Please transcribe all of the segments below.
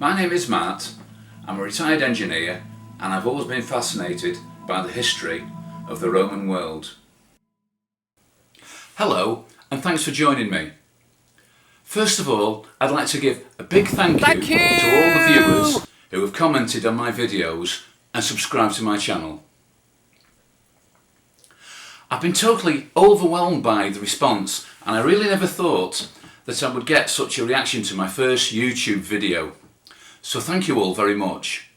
My name is Matt, I'm a retired engineer and I've always been fascinated by the history of the Roman world. Hello and thanks for joining me. First of all, I'd like to give a big thank you to all the viewers who have commented on my videos and subscribed to my channel. I've been totally overwhelmed by the response and I really never thought that I would get such a reaction to my first YouTube video. So thank you all very much.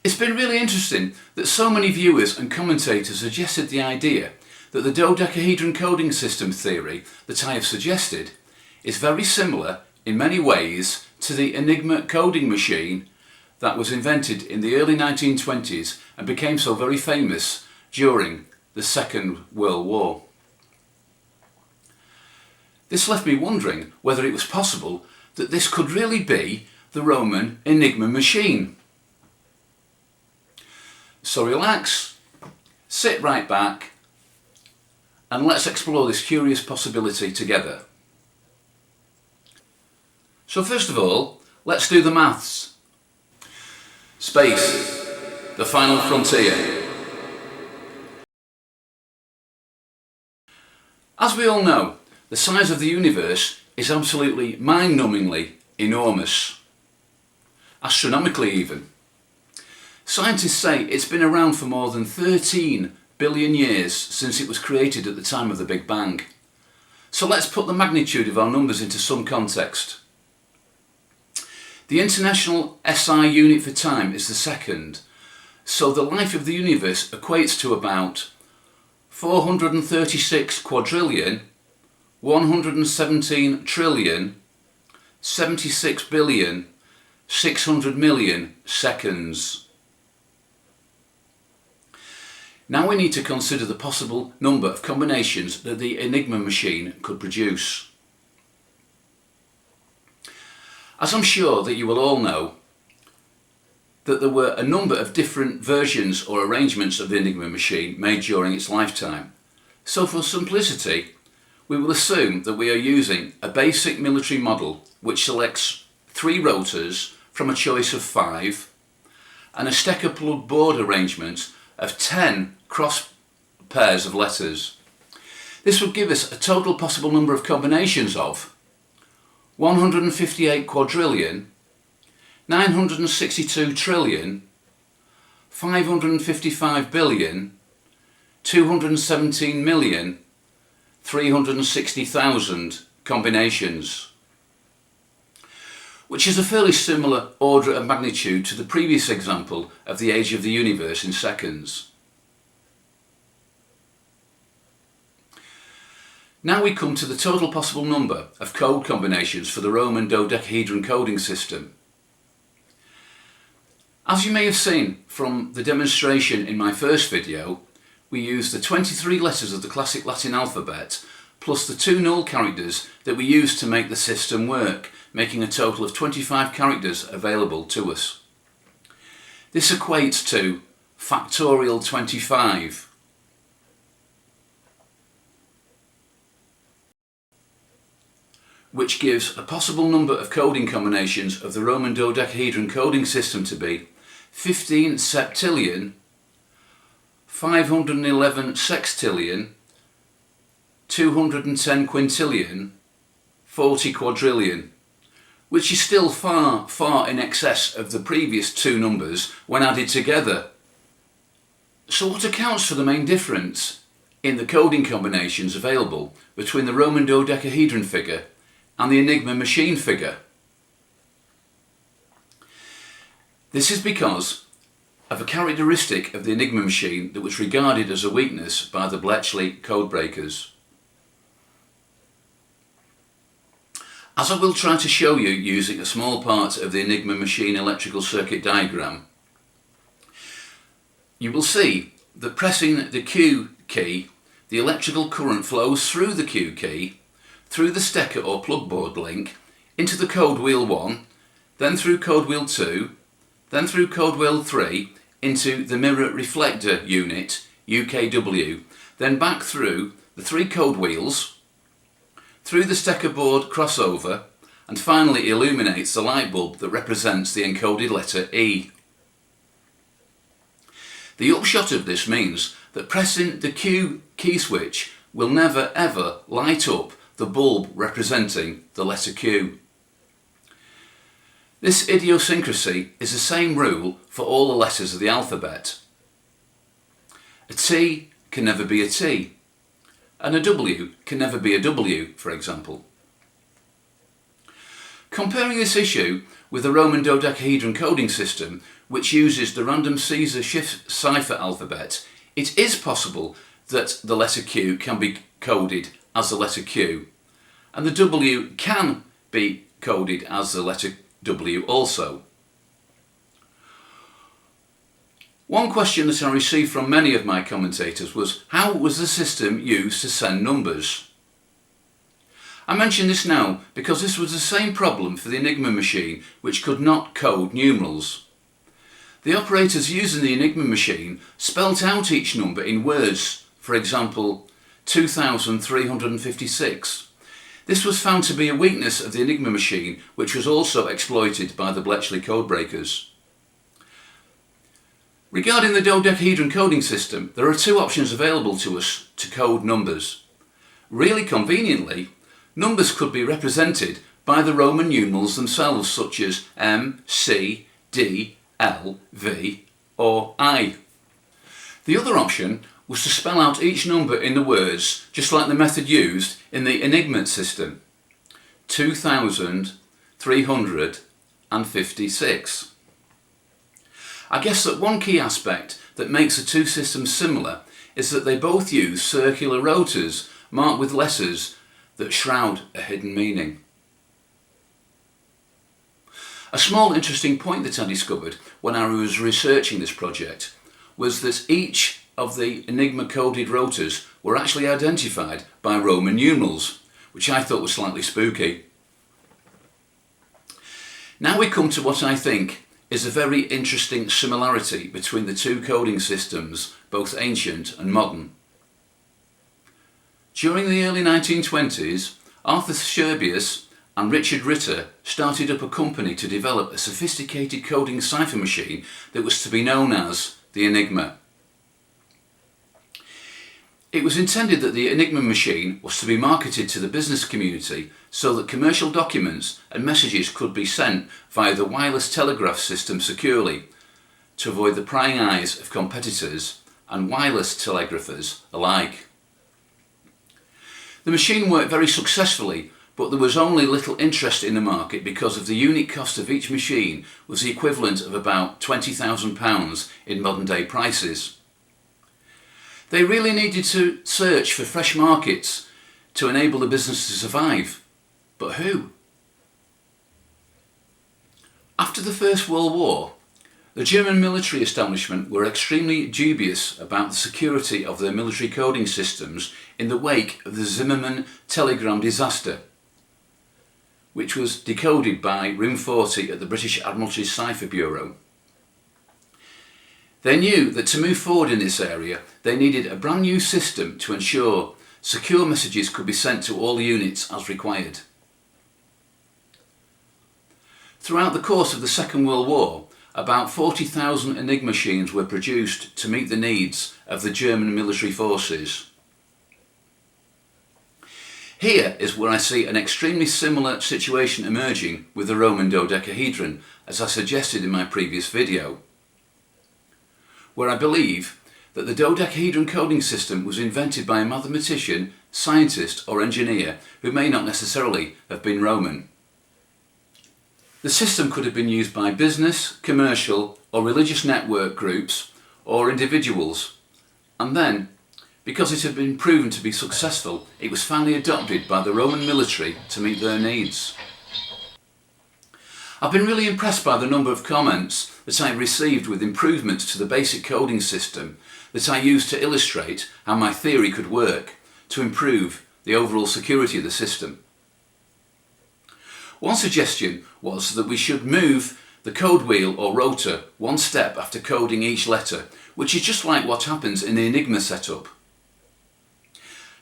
It's been really interesting that so many viewers and commentators suggested the idea that the dodecahedron coding system theory that I have suggested is very similar in many ways to the Enigma coding machine that was invented in the early 1920s and became so very famous during the Second World War. This left me wondering whether it was possible that this could really be the Roman Enigma Machine. So relax, sit right back and let's explore this curious possibility together. So first of all, let's do the maths. Space, the final frontier. As we all know, the size of the universe is absolutely mind-numbingly enormous, astronomically even. Scientists say it's been around for more than 13 billion years since it was created at the time of the Big Bang. So let's put the magnitude of our numbers into some context. The International SI unit for time is the second, so the life of the universe equates to about 436 quadrillion 117 trillion 76 billion 600 million seconds. Now we need to consider the possible number of combinations that the Enigma machine could produce. As I'm sure that you will all know, that there were a number of different versions or arrangements of the Enigma machine made during its lifetime. So for simplicity, we will assume that we are using a basic military model which selects 3 rotors from a choice of 5 and a stecker plug board arrangement of 10 cross pairs of letters. This would give us a total possible number of combinations of 158 quadrillion 962 trillion 555 billion 217 million 360,000 combinations, which is a fairly similar order of magnitude to the previous example of the age of the universe in seconds. Now we come to the total possible number of code combinations for the Roman dodecahedron coding system. As you may have seen from the demonstration in my first video, we used the 23 letters of the classic Latin alphabet plus the 2 null characters that we used to make the system work, making a total of 25 characters available to us. This equates to factorial 25. Which gives a possible number of coding combinations of the Roman dodecahedron coding system to be 15 septillion 511 sextillion 210 quintillion 40 quadrillion, which is still far in excess of the previous 2 numbers when added together. So what accounts for the main difference in the coding combinations available between the Roman dodecahedron figure and the Enigma machine figure? This is because of a characteristic of the Enigma machine that was regarded as a weakness by the Bletchley Codebreakers. As I will try to show you using a small part of the Enigma machine electrical circuit diagram, you will see that pressing the Q key, the electrical current flows through the Q key, through the stecker or plug board link, into the code wheel 1, then through code wheel 2, then through code wheel 3 into the mirror reflector unit UKW, then back through the 3 code wheels, through the stecker board crossover and finally illuminates the light bulb that represents the encoded letter E. The upshot of this means that pressing the Q key switch will never ever light up the bulb representing the letter Q. This idiosyncrasy is the same rule for all the letters of the alphabet. A T can never be a T, and a W can never be a W, for example. Comparing this issue with the Roman dodecahedron coding system, which uses the random Caesar shift cipher alphabet, it is possible that the letter Q can be coded as the letter Q, and the W can be coded as the letter W also. One question that I received from many of my commentators was, how was the system used to send numbers? I mention this now because this was the same problem for the Enigma machine, which could not code numerals. The operators using the Enigma machine spelt out each number in words, for example 2356. This was found to be a weakness of the Enigma machine, which was also exploited by the Bletchley Codebreakers. Regarding the dodecahedron coding system, there are two options available to us to code numbers. Really conveniently, numbers could be represented by the Roman numerals themselves, such as M, C, D, L, V or I. The other option was to spell out each number in the words, just like the method used in the Enigma system. 2356. I guess that one key aspect that makes the two systems similar is that they both use circular rotors marked with letters that shroud a hidden meaning. A small interesting point that I discovered when I was researching this project was that each of the Enigma coded rotors were actually identified by Roman numerals, which I thought was slightly spooky. Now we come to what I think is a very interesting similarity between the two coding systems, both ancient and modern. During the early 1920s, Arthur Scherbius and Richard Ritter started up a company to develop a sophisticated coding cipher machine that was to be known as the Enigma. It was intended that the Enigma machine was to be marketed to the business community so that commercial documents and messages could be sent via the wireless telegraph system securely, to avoid the prying eyes of competitors and wireless telegraphers alike. The machine worked very successfully, but there was only little interest in the market because of the unit cost of each machine was the equivalent of about £20,000 in modern day prices. They really needed to search for fresh markets to enable the business to survive. But who? After the First World War, the German military establishment were extremely dubious about the security of their military coding systems in the wake of the Zimmermann telegram disaster, which was decoded by Room 40 at the British Admiralty's Cipher Bureau. They knew that to move forward in this area, they needed a brand new system to ensure secure messages could be sent to all units as required. Throughout the course of the Second World War, about 40,000 Enigma machines were produced to meet the needs of the German military forces. Here is where I see an extremely similar situation emerging with the Roman dodecahedron, as I suggested in my previous video, where I believe that the dodecahedron coding system was invented by a mathematician, scientist or engineer who may not necessarily have been Roman. The system could have been used by business, commercial or religious network groups or individuals, and then, because it had been proven to be successful, it was finally adopted by the Roman military to meet their needs. I've been really impressed by the number of comments that I received with improvements to the basic coding system that I used to illustrate how my theory could work to improve the overall security of the system. One suggestion was that we should move the code wheel or rotor one step after coding each letter, which is just like what happens in the Enigma setup.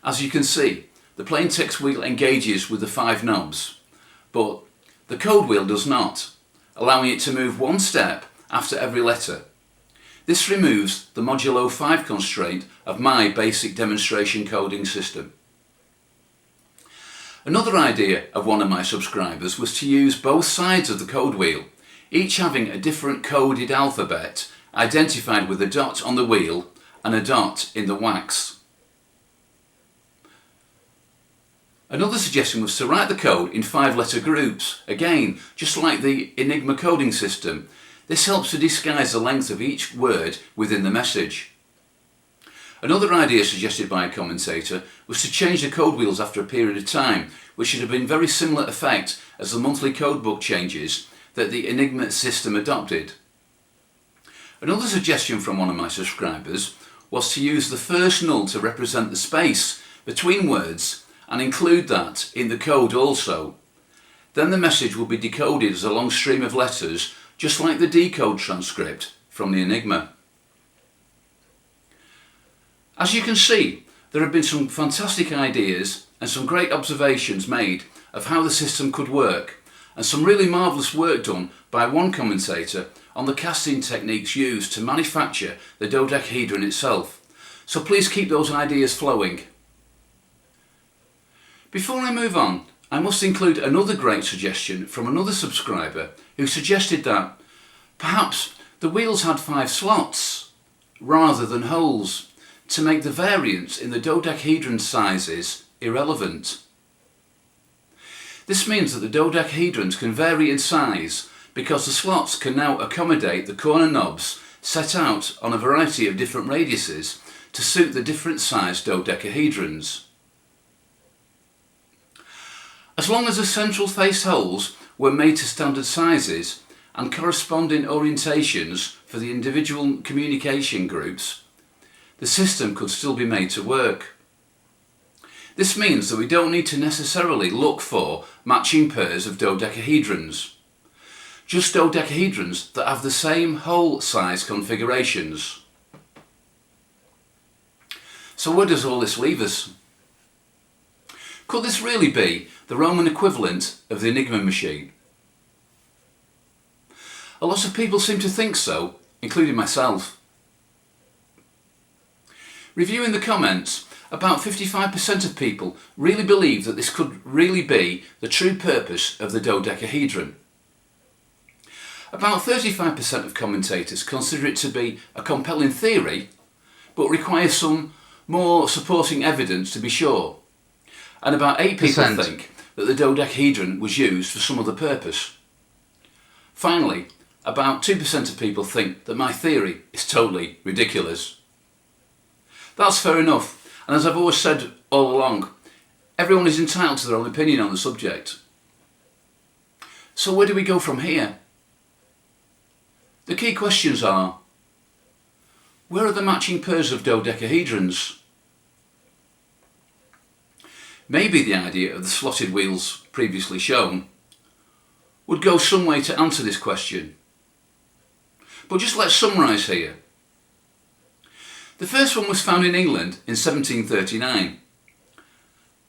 As you can see, the plain text wheel engages with the 5 knobs, but The code wheel does not, allowing it to move one step after every letter. This removes the modulo 5 constraint of my basic demonstration coding system. Another idea of one of my subscribers was to use both sides of the code wheel, each having a different coded alphabet identified with a dot on the wheel and a dot in the wax. Another suggestion was to write the code in 5-letter groups, again just like the Enigma coding system. This helps to disguise the length of each word within the message. Another idea suggested by a commentator was to change the code wheels after a period of time, which should have been very similar effect as the monthly codebook changes that the Enigma system adopted. Another suggestion from one of my subscribers was to use the first null to represent the space between words and include that in the code also. Then the message will be decoded as a long stream of letters, just like the decode transcript from the Enigma. As you can see, there have been some fantastic ideas and some great observations made of how the system could work, and some really marvellous work done by one commentator on the casting techniques used to manufacture the dodecahedron itself. So please keep those ideas flowing. Before I move on, I must include another great suggestion from another subscriber who suggested that perhaps the wheels had 5 slots rather than holes to make the variance in the dodecahedron sizes irrelevant. This means that the dodecahedrons can vary in size because the slots can now accommodate the corner knobs set out on a variety of different radiuses to suit the different sized dodecahedrons. As long as the central face holes were made to standard sizes and corresponding orientations for the individual communication groups, the system could still be made to work. This means that we don't need to necessarily look for matching pairs of dodecahedrons, just dodecahedrons that have the same hole size configurations. So where does all this leave us? Could this really be the Roman equivalent of the Enigma machine? A lot of people seem to think so, including myself. Reviewing the comments, about 55% of people really believe that this could really be the true purpose of the dodecahedron. About 35% of commentators consider it to be a compelling theory, but require some more supporting evidence to be sure. And about 8 people think that the dodecahedron was used for some other purpose. Finally, about 2% of people think that my theory is totally ridiculous. That's fair enough, and as I've always said all along, everyone is entitled to their own opinion on the subject. So where do we go from here? The key questions are: where are the matching pairs of dodecahedrons? Maybe the idea of the slotted wheels previously shown would go some way to answer this question. But just let's summarise here. The first one was found in England in 1739,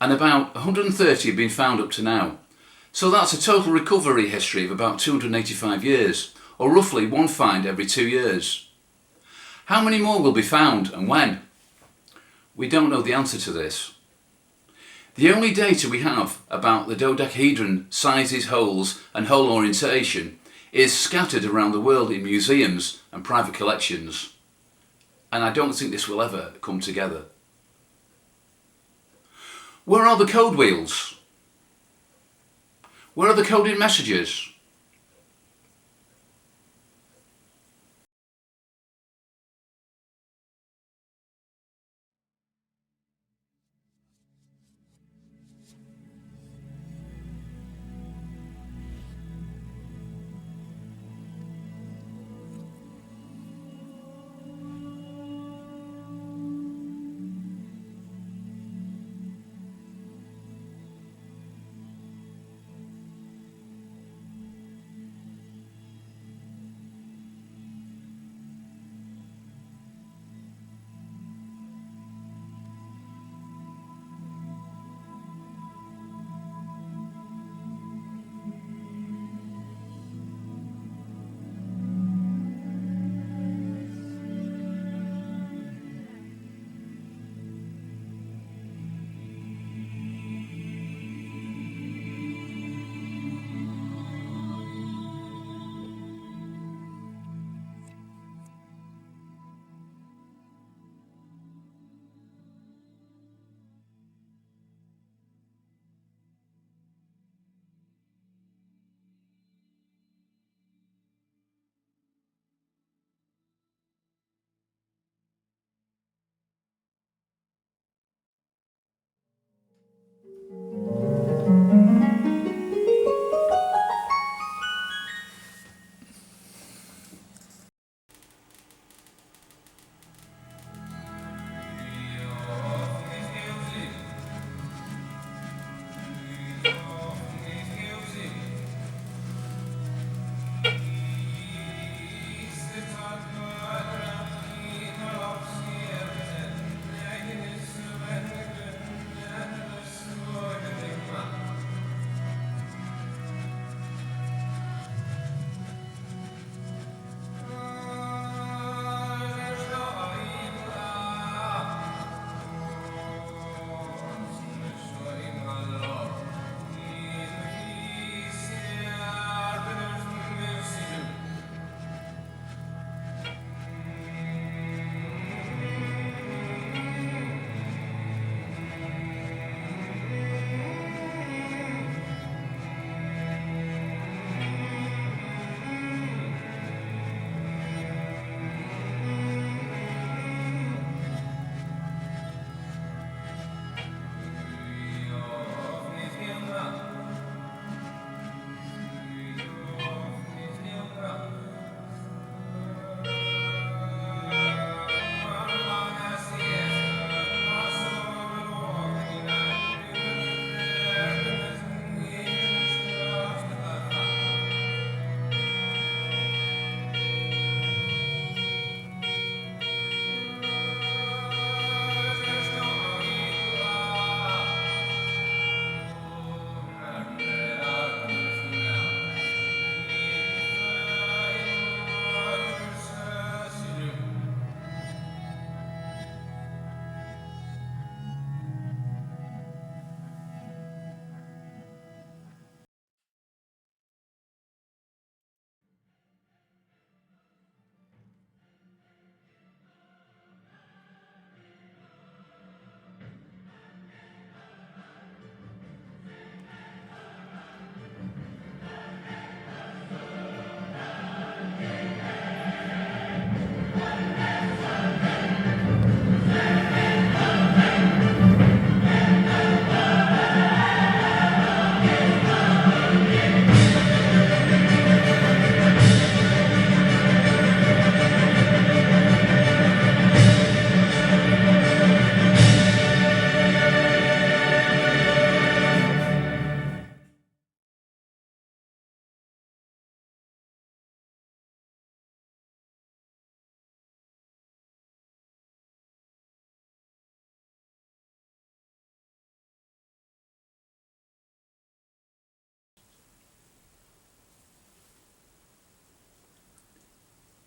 and about 130 have been found up to now. So that's a total recovery history of about 285 years, or roughly one find every 2 years. How many more will be found and when? We don't know the answer to this. The only data we have about the dodecahedron sizes, holes and hole orientation is scattered around the world in museums and private collections. And I don't think this will ever come together. Where are the code wheels? Where are the coded messages?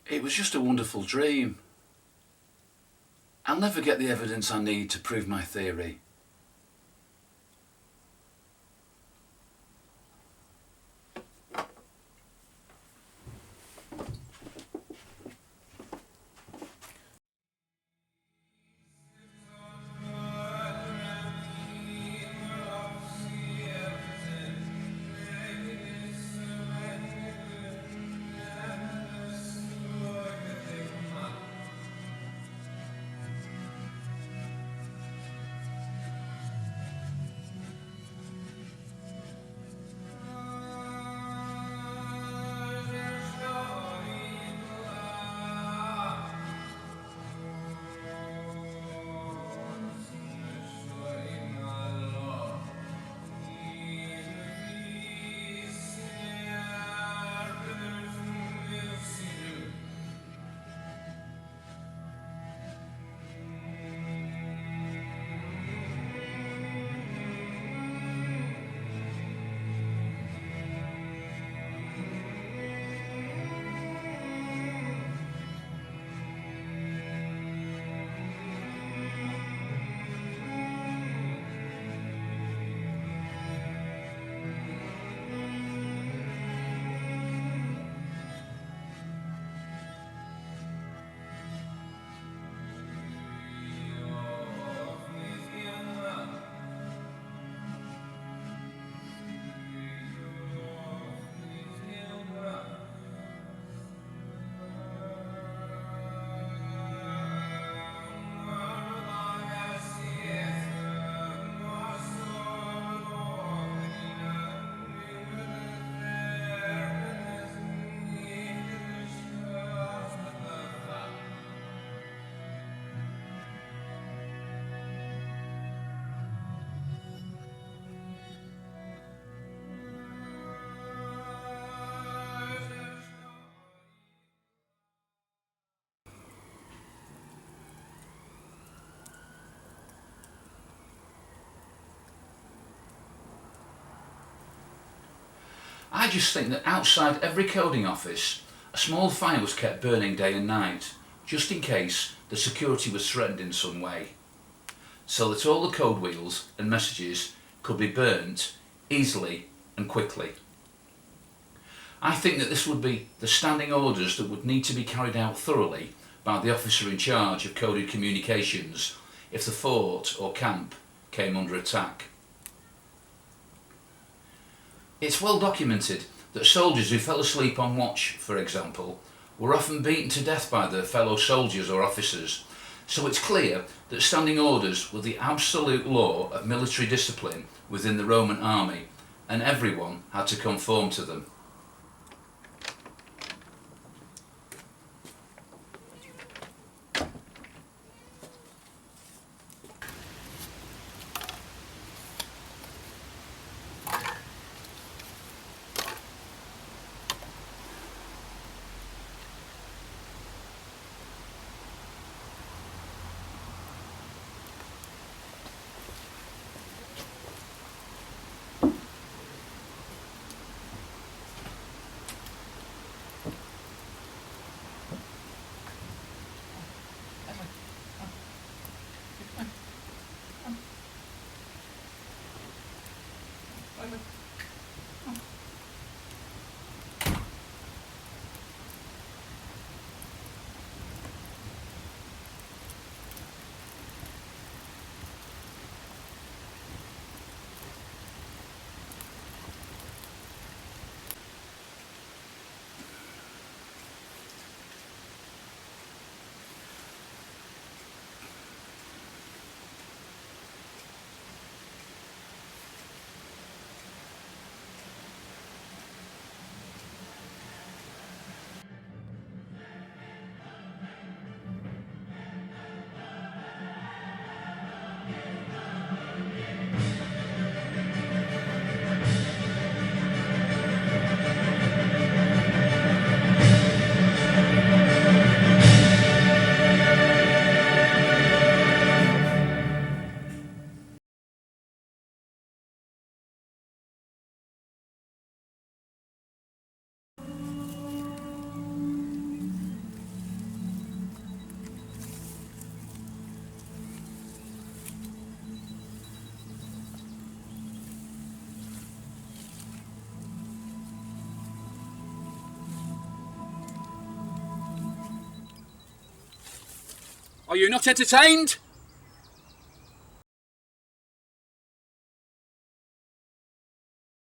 It was just a wonderful dream. I'll never get the evidence I need to prove my theory. I just think that outside every coding office, a small fire was kept burning day and night, just in case the security was threatened in some way, so that all the code wheels and messages could be burnt easily and quickly. I think that this would be the standing orders that would need to be carried out thoroughly by the officer in charge of coded communications if the fort or camp came under attack. It's well documented that soldiers who fell asleep on watch, for example, were often beaten to death by their fellow soldiers or officers, so it's clear that standing orders were the absolute law of military discipline within the Roman army, and everyone had to conform to them. Are you not entertained?